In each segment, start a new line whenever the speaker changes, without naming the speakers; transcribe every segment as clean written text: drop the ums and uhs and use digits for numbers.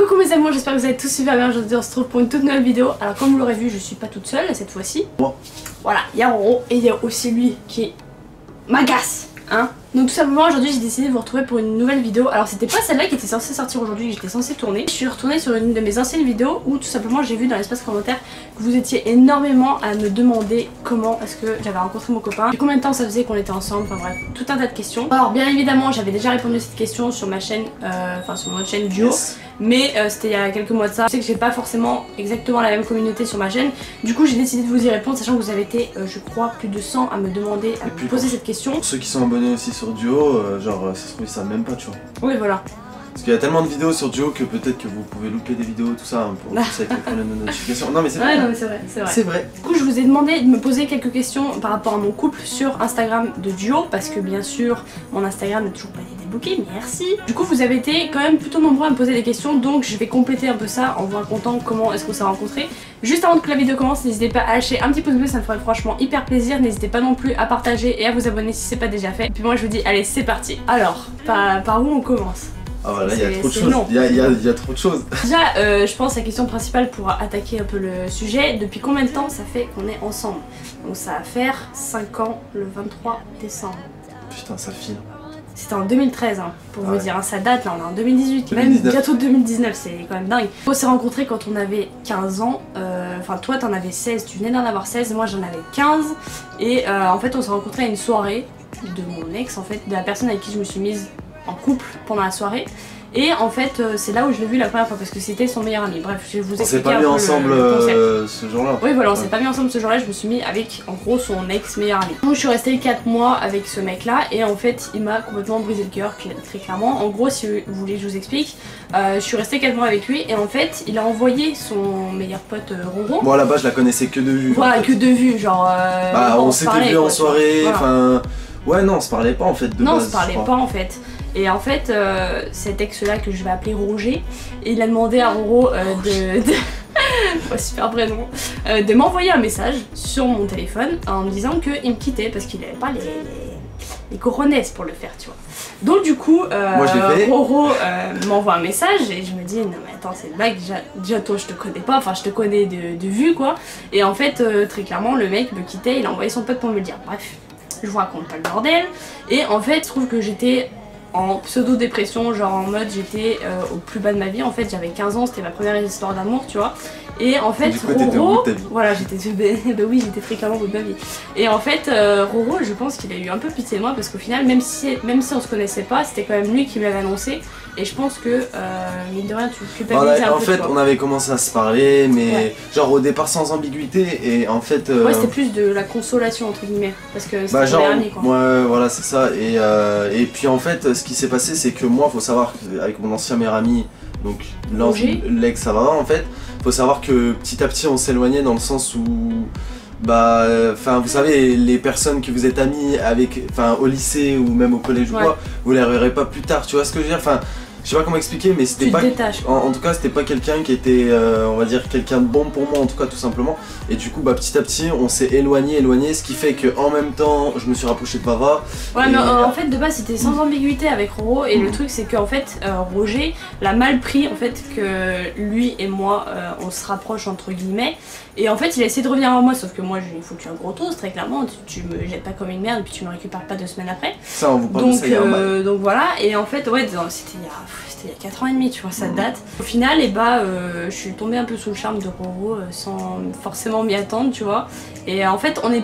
Coucou mes amours, j'espère que vous allez tous super bien. Aujourd'hui on se retrouve pour une toute nouvelle vidéo. Alors comme vous l'aurez vu, je suis pas toute seule cette fois-ci.
Bon.
Voilà, il y a Roro et il y a aussi lui qui m'agace, hein. Donc tout simplement aujourd'hui j'ai décidé de vous retrouver pour une nouvelle vidéo. Alors c'était pas celle-là qui était censée sortir aujourd'hui, que j'étais censée tourner. Je suis retournée sur une de mes anciennes vidéos où tout simplement j'ai vu dans l'espace commentaire que vous étiez énormément à me demander comment est-ce que j'avais rencontré mon copain, et combien de temps ça faisait qu'on était ensemble, enfin bref, tout un tas de questions. Alors bien évidemment j'avais déjà répondu à cette question sur ma chaîne, enfin sur mon chaîne Duo. Yes. Mais c'était il y a quelques mois de ça. Je sais que j'ai pas forcément exactement la même communauté sur ma chaîne. Du coup j'ai décidé de vous y répondre, sachant que vous avez été je crois plus de 100 à me demander, à me poser cette question.
Pour ceux qui sont abonnés aussi sur Duo, genre ça se trouve ils savent même pas, tu vois.
Oui voilà.
Parce qu'il y a tellement de vidéos sur Duo que peut-être que vous pouvez louper des vidéos, tout ça, hein, pour ça avec les problèmes de notification. Non mais c'est vrai.
Ouais, non mais c'est vrai, c'est vrai.
C'est vrai.
Du coup je vous ai demandé de me poser quelques questions par rapport à mon couple sur Instagram de Duo, parce que bien sûr mon Instagram n'a toujours pas été débloqué, merci. Du coup vous avez été quand même plutôt nombreux à me poser des questions, donc je vais compléter un peu ça en vous racontant comment est-ce qu'on s'est rencontrés. Juste avant que la vidéo commence, n'hésitez pas à lâcher un petit pouce bleu, ça me ferait franchement hyper plaisir. N'hésitez pas non plus à partager et à vous abonner si c'est pas déjà fait. Et puis moi je vous dis allez c'est parti. Alors, par où on commence?
Ah voilà, il y a trop de choses. Il y a trop de choses.
Déjà, je pense la question principale pour attaquer un peu le sujet, depuis combien de temps ça fait qu'on est ensemble? Donc ça va faire 5 ans le 23 décembre.
Putain, ça file.
C'était en 2013, hein, pour vous dire, hein, ça date, là on est en 2018, 2019. Même bientôt 2019, c'est quand même dingue. On s'est rencontrés quand on avait 15 ans, enfin toi t'en avais 16, tu venais d'en avoir 16, moi j'en avais 15, et en fait on s'est rencontrés à une soirée de mon ex, en fait, de la personne avec qui je me suis mise en couple pendant la soirée. Et en fait c'est là où je l'ai vu la première fois parce que c'était son meilleur ami. Bref, je vais vous expliquer.
On s'est pas mis ensemble ce jour-là.
Oui voilà, on s'est pas mis ensemble ce jour-là, je me suis mis avec en gros son ex meilleur ami. Donc je suis restée 4 mois avec ce mec là et en fait il m'a complètement brisé le cœur, très clairement. En gros si vous voulez que je vous explique, je suis restée 4 mois avec lui et en fait il a envoyé son meilleur pote Roro.
Moi là-bas je la connaissais que de vue.
Voilà, que de vue, genre
bah on s'était vu en soirée, enfin... Ouais non on se parlait pas en fait de base.
Non on se parlait pas en fait. Et en fait, cet ex-là que je vais appeler Roger, il a demandé à Roro super prénom, de m'envoyer un message sur mon téléphone en me disant qu'il me quittait parce qu'il avait pas les cojones pour le faire, tu vois. Donc du coup,
moi,
Roro m'envoie un message et je me dis non mais attends c'est une blague, déjà toi je te connais pas, enfin je te connais de vue quoi. Et en fait très clairement le mec me quittait, il a envoyé son pote pour me le dire. Bref, je vous raconte pas le bordel. Et en fait je trouve que j'étais en pseudo-dépression, genre en mode j'étais au plus bas de ma vie, en fait j'avais 15 ans, c'était ma première histoire d'amour, tu vois. Et en fait Roro, voilà j'étais, bah oui j'étais très clairement au bout de ma vie. Et en fait Roro, je pense qu'il a eu un peu pitié de moi parce qu'au final même si on se connaissait pas, c'était quand même lui qui me l'avait annoncé. Et je pense que mine de rien tu culpabilises un peu.
En fait on avait commencé à se parler mais genre au départ sans ambiguïté et en fait...
Ouais c'était plus de la consolation entre guillemets parce que c'était
genre,
dernier quoi.
Ouais voilà c'est ça et puis en fait ce qui s'est passé c'est que moi faut savoir qu'avec mon ancien meilleur ami, donc l'ex ça va en fait, faut savoir que petit à petit on s'éloignait dans le sens où bah enfin vous savez les personnes que vous êtes amis avec, enfin au lycée ou même au collège ou quoi, vous les reverrez pas plus tard, tu vois ce que je veux dire, enfin je sais pas comment expliquer mais c'était pas en tout cas c'était pas quelqu'un qui était on va dire quelqu'un de bon pour moi en tout cas tout simplement, et du coup bah petit à petit on s'est éloigné ce qui fait que en même temps je me suis rapproché de Bava.
Ouais mais en fait de base c'était sans ambiguïté avec Roro et le truc c'est qu'en fait Roger l'a mal pris en fait que lui et moi on se rapproche entre guillemets, et en fait il a essayé de revenir à moi sauf que moi il faut que tu aies un gros toast très clairement, tu me jettes pas comme une merde et puis tu me récupères pas 2 semaines après.
Ça on vous parle de ça il y a un bail.
Donc voilà, et en fait ouais c'était il y a 4 ans et demi, tu vois, ça date. Au final, et bah, je suis tombée un peu sous le charme de Roro sans forcément m'y attendre, tu vois. Et en fait, on n'a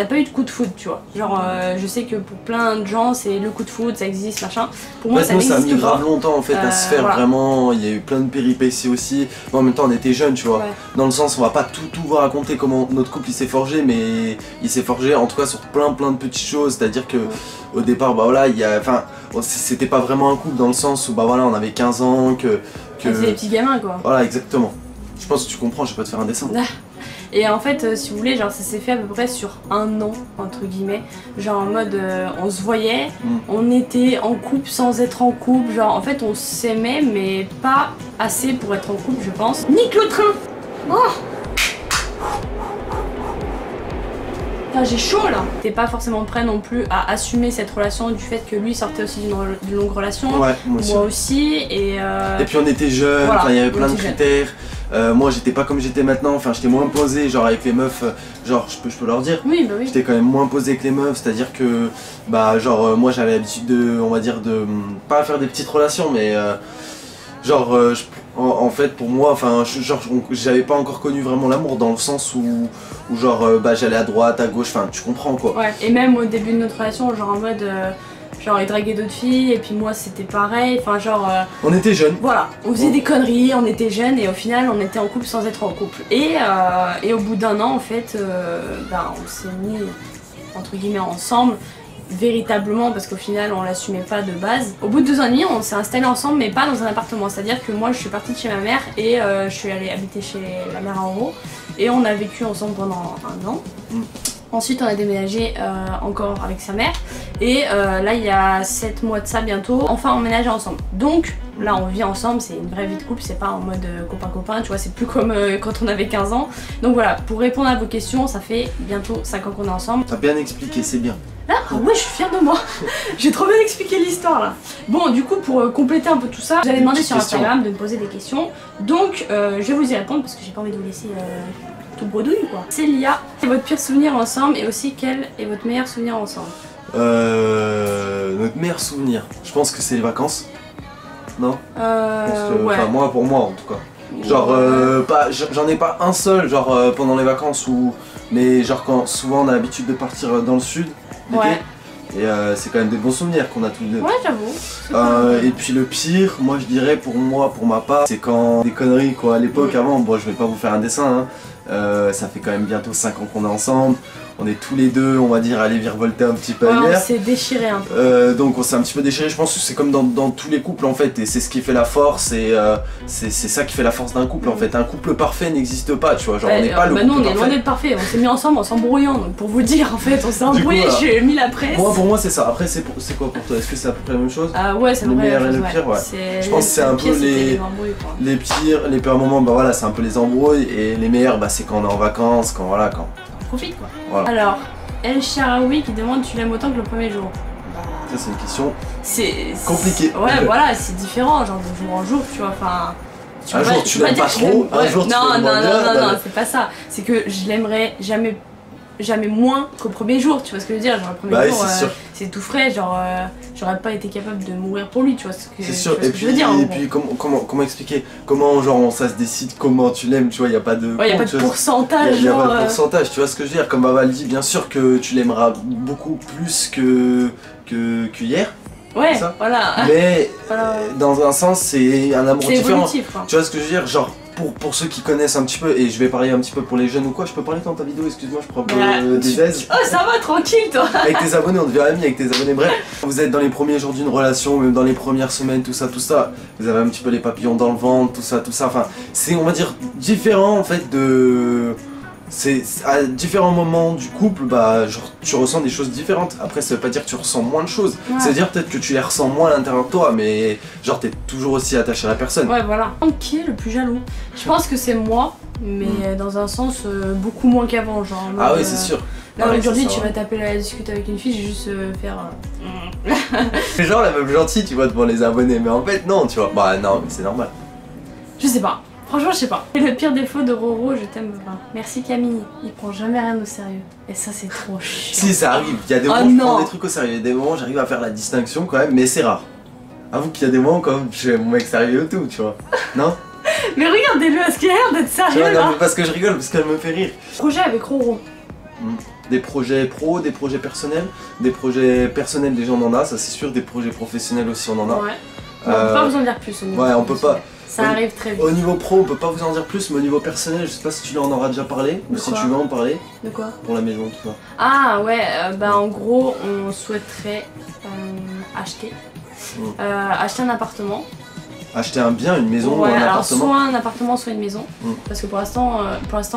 pas eu de coup de foudre, tu vois. Genre, je sais que pour plein de gens, c'est le coup de foudre, ça existe, machin. Pour moi, ça n'existe pas.
Ça a mis grave longtemps en fait à se faire vraiment. Il y a eu plein de péripéties aussi. Mais en même temps, on était jeunes, tu vois. Ouais. Dans le sens, on va pas tout vous raconter comment notre couple il s'est forgé, mais il s'est forgé en tout cas sur plein de petites choses. C'est-à-dire que au départ, bah voilà, c'était pas vraiment un couple dans le sens où bah voilà, on avait 15 ans,
c'est des petits gamins quoi.
Voilà, exactement. Je pense que tu comprends, je vais pas te faire un dessin.
Et en fait, si vous voulez, genre ça s'est fait à peu près sur 1 an, entre guillemets. Genre en mode, on se voyait, on était en couple sans être en couple. Genre en fait, on s'aimait, mais pas assez pour être en couple, je pense. Nique le train. Oh j'ai chaud là. T'es pas forcément prêt non plus à assumer cette relation du fait que lui sortait aussi d'une longue relation.
Ouais, moi aussi.
Et
puis on était jeunes,
voilà,
il y avait plein de critères. Moi j'étais pas comme j'étais maintenant, enfin j'étais moins posé, genre avec les meufs, genre je peux leur dire.
Oui, bah oui.
J'étais quand même moins posé que les meufs, c'est-à-dire que bah genre moi j'avais l'habitude de, on va dire de, pas faire des petites relations mais genre en fait pour moi, enfin genre j'avais pas encore connu vraiment l'amour dans le sens où genre bah j'allais à droite, à gauche, enfin tu comprends quoi.
Ouais, et même au début de notre relation, genre en mode genre il draguait d'autres filles et puis moi c'était pareil, enfin genre
on était jeunes.
Voilà, on faisait des conneries, on était jeunes et au final on était en couple sans être en couple. Et au bout d'un an en fait, bah, on s'est mis entre guillemets ensemble véritablement parce qu'au final on l'assumait pas de base. Au bout de 2 ans et demi on s'est installés ensemble mais pas dans un appartement, c'est à dire que moi je suis partie de chez ma mère et je suis allée habiter chez la mère en haut et on a vécu ensemble pendant 1 an. Ensuite on a déménagé encore avec sa mère et là il y a 7 mois de ça bientôt, enfin on emménage ensemble. Donc là on vit ensemble, c'est une vraie vie de couple, c'est pas en mode copain-copain, tu vois, c'est plus comme quand on avait 15 ans. Donc voilà, pour répondre à vos questions, ça fait bientôt 5 ans qu'on est ensemble.
T'as bien expliqué, c'est bien.
Là, ah ouais, je suis fière de moi. J'ai trop bien expliqué l'histoire là. Bon, du coup, pour compléter un peu tout ça, vous avez demandé sur Instagram de me poser des questions. Donc, je vais vous y répondre parce que j'ai pas envie de vous laisser tout bredouille quoi. Célia, quel est votre pire souvenir ensemble et aussi quel est votre meilleur souvenir ensemble?
Notre meilleur souvenir, je pense que c'est les vacances. Non
ouais.
Moi, pour moi en tout cas. Genre, j'en ai pas un seul, genre pendant les vacances ou. Mais genre quand souvent on a l'habitude de partir dans le sud.
Ouais.
Et c'est quand même des bons souvenirs qu'on a tous les deux.
Ouais, j'avoue.
Et puis le pire, moi je dirais pour ma part, c'est quand des conneries quoi. À l'époque, avant, bon je vais pas vous faire un dessin, hein. Ça fait quand même bientôt 5 ans qu'on est ensemble. On est tous les deux, on va dire, allés virevolter un petit peu
ouais,
hier.
On s'est déchiré un peu.
Donc on s'est un petit peu déchiré, je pense que c'est comme dans tous les couples en fait, et c'est ce qui fait la force, et c'est ça qui fait la force d'un couple en fait. Un couple parfait n'existe pas, tu vois, genre on n'est pas le couple
nous on est
parfait.
loin d'être parfait, on s'est mis ensemble en s'embrouillant, donc pour vous dire en fait, on s'est embrouillé, voilà. J'ai mis la presse.
Moi pour moi c'est ça, après c'est quoi pour toi? Est-ce que c'est à peu près la même chose?
Ah ouais, c'est
le meilleur et le pire, ouais. Je pense que c'est un peu les pires, les pires moments, bah voilà, c'est un peu les embrouilles, et les meilleurs, bah c'est quand on est en vacances, quand voilà, quand...
On profite quoi.
Voilà.
Alors... El Sharaoui qui demande tu l'aimes autant que le premier jour.
Ça c'est une question
compliquée. Ouais voilà, c'est différent, genre de jour en jour, tu vois, enfin...
Un jour tu l'aimes pas trop, un jour tu l'aimes moins bien.
Non, c'est pas ça. C'est que je l'aimerais jamais moins qu'au premier jour, tu vois ce que je veux dire, genre le premier jour c'est tout frais, genre j'aurais pas été capable de mourir pour lui, tu vois ce que, je veux dire.
Et puis comment expliquer, comment genre ça se décide comment tu l'aimes, tu vois, y a pas de...
Ouais, y a pas de pourcentage.
Y a pas de pourcentage, tu vois ce que je veux dire, comme Baval dit, bien sûr que tu l'aimeras beaucoup plus que hier.
Ouais, voilà.
Mais dans un sens c'est un amour différent. Tu vois ce que je veux dire, genre pour ceux qui connaissent un petit peu, et je vais parler un petit peu pour les jeunes ou quoi, je peux parler dans ta vidéo, excuse-moi, je prends des aises.
Oh ça va, tranquille toi.
Avec tes abonnés, on devient amis avec tes abonnés, bref. Vous êtes dans les premiers jours d'une relation, même dans les premières semaines, tout ça, vous avez un petit peu les papillons dans le ventre, tout ça, enfin, c'est on va dire différent en fait de... C'est à différents moments du couple, bah genre tu ressens des choses différentes. Après ça veut pas dire que tu ressens moins de choses, ça veut dire peut-être que tu les ressens moins à l'intérieur de toi, mais genre t'es toujours aussi attaché à la personne.
Ouais voilà. Qui est le plus jaloux? Je pense que c'est moi, mais dans un sens beaucoup moins qu'avant, genre.
Ah oui c'est sûr.
Là aujourd'hui tu vas taper la discute avec une fille, j'ai juste faire...
C'est genre la meuf gentille tu vois devant les abonnés, mais en fait non tu vois, bah non mais c'est normal.
Je sais pas. Franchement, je sais pas. Et le pire défaut de Roro, je t'aime pas. Merci Camille, il prend jamais rien au sérieux. Et ça, c'est trop chiant.
Si, ça arrive. Il y a des moments où je prends des trucs au sérieux. Il y a des moments où j'arrive à faire la distinction quand même, mais c'est rare. Avoue qu'il y a des moments quand même, je suis mon mec sérieux et tout, tu vois. Non?
Mais regardez-le, est-ce qu'il a l'air d'être sérieux
vois,
là?
Non, mais parce que je rigole, parce qu'elle me fait rire.
Projet avec Roro.
Des projets pro, des projets personnels. Des projets personnels, déjà on en a, ça c'est sûr. Des projets professionnels aussi, on en a.
Ouais. On peut pas vous en dire plus au niveau.
Ouais, on peut pas.
Ça arrive très vite.
Au niveau pro, on peut pas vous en dire plus, mais au niveau personnel, je sais pas si tu en auras déjà parlé, ou si tu veux en parler.
De quoi?
Pour la maison, tout ça.
Ah ouais, bah en gros, on souhaiterait acheter un appartement.
Acheter un bien, une maison ou un
alors
appartement?
Soit un appartement, soit une maison. Parce que pour l'instant,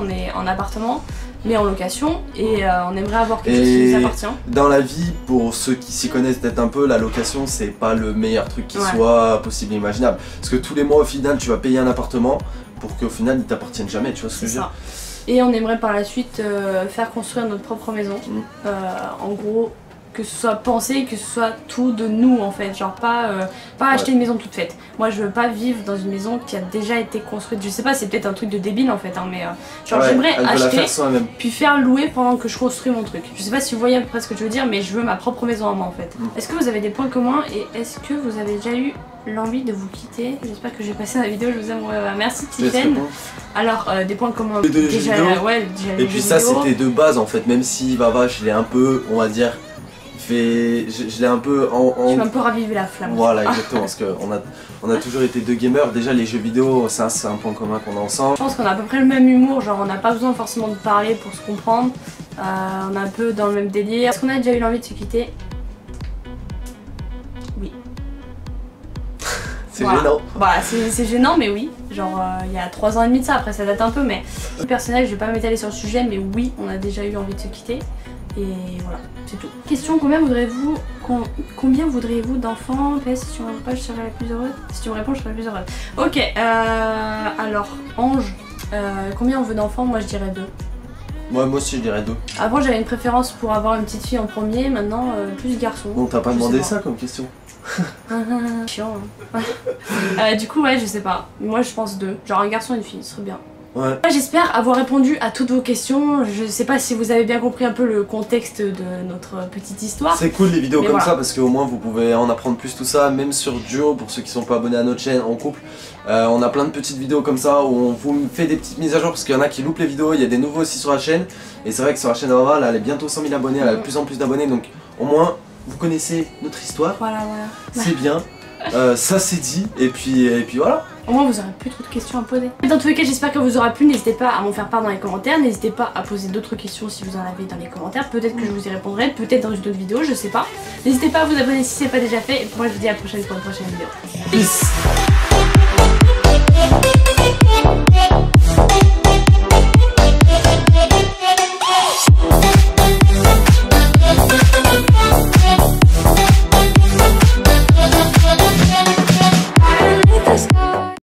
on est en appartement, mais en location, et on aimerait avoir quelque chose qui nous appartient.
Dans la vie, pour ceux qui s'y connaissent peut-être un peu, la location c'est pas le meilleur truc qui soit possible et imaginable. Parce que tous les mois au final tu vas payer un appartement pour qu'au final il t'appartienne jamais, tu vois ce que je veux dire.
Et on aimerait par la suite faire construire notre propre maison. En gros, que ce soit pensé, que ce soit tout de nous en fait, genre pas acheter une maison toute faite. Moi je veux pas vivre dans une maison qui a déjà été construite, je sais pas, c'est peut-être un truc de débile en fait, hein, mais genre j'aimerais acheter puis faire louer pendant que je construis mon truc. Je sais pas si vous voyez à peu près ce que je veux dire, mais je veux ma propre maison à moi en fait. Est-ce que vous avez des points communs et est-ce que vous avez déjà eu l'envie de vous quitter? J'espère que j'ai passé la vidéo, je vous aime, merci Tiffen. Alors des points communs, déjà
et puis ça c'était de base en fait, même si Vava je l'ai un peu, on va dire, je l'ai un peu
Tu m'as un peu ravivé la flamme.
Voilà, exactement, parce qu'on a toujours été deux gamers. Déjà les jeux vidéo, ça c'est un point commun qu'on a ensemble.
Je pense qu'on a à peu près le même humour, genre on n'a pas besoin forcément de parler pour se comprendre. On est un peu dans le même délire. Est-ce qu'on a déjà eu l'envie de se quitter? Oui.
C'est gênant.
Voilà, c'est gênant, mais oui. Genre il y a 3 ans et demi de ça, après ça date un peu, mais personnel, je vais pas m'étaler sur le sujet, mais oui, on a déjà eu envie de se quitter. Et voilà, c'est tout. Question, combien voudriez-vous d'enfants? Si tu me réponds pas, je serai la plus heureuse. Si tu me réponds, je serai la plus heureuse. Ok, alors, Ange, combien on veut d'enfants? Moi je dirais 2.
Moi aussi je dirais 2.
Avant j'avais une préférence pour avoir une petite fille en premier, maintenant plus garçon.
Bon, t'as pas demandé ça comme question.
Chiant hein. Du coup ouais, je sais pas. Moi je pense 2. Genre un garçon et une fille, ce serait bien.
Ouais.
J'espère avoir répondu à toutes vos questions. Je sais pas si vous avez bien compris un peu le contexte de notre petite histoire.
C'est cool les vidéos comme ça parce qu'au moins vous pouvez en apprendre plus tout ça, même sur Duo pour ceux qui sont pas abonnés à notre chaîne en couple. On a plein de petites vidéos comme ça où on vous fait des petites mises à jour parce qu'il y en a qui loupent les vidéos, il y a des nouveaux aussi sur la chaîne. Et c'est vrai que sur la chaîne Vava, elle est bientôt 100 000 abonnés, elle a de plus en plus d'abonnés, donc au moins vous connaissez notre histoire.
Voilà.
C'est bien. Ça c'est dit et puis voilà.
Au moins vous aurez plus trop de questions à poser. Dans tous les cas j'espère que vous aura plu, n'hésitez pas à m'en faire part dans les commentaires, n'hésitez pas à poser d'autres questions si vous en avez dans les commentaires, peut-être que je vous y répondrai, peut-être dans une autre vidéo, je sais pas. N'hésitez pas à vous abonner si c'est pas déjà fait et moi je vous dis à la prochaine pour une prochaine vidéo.
Peace.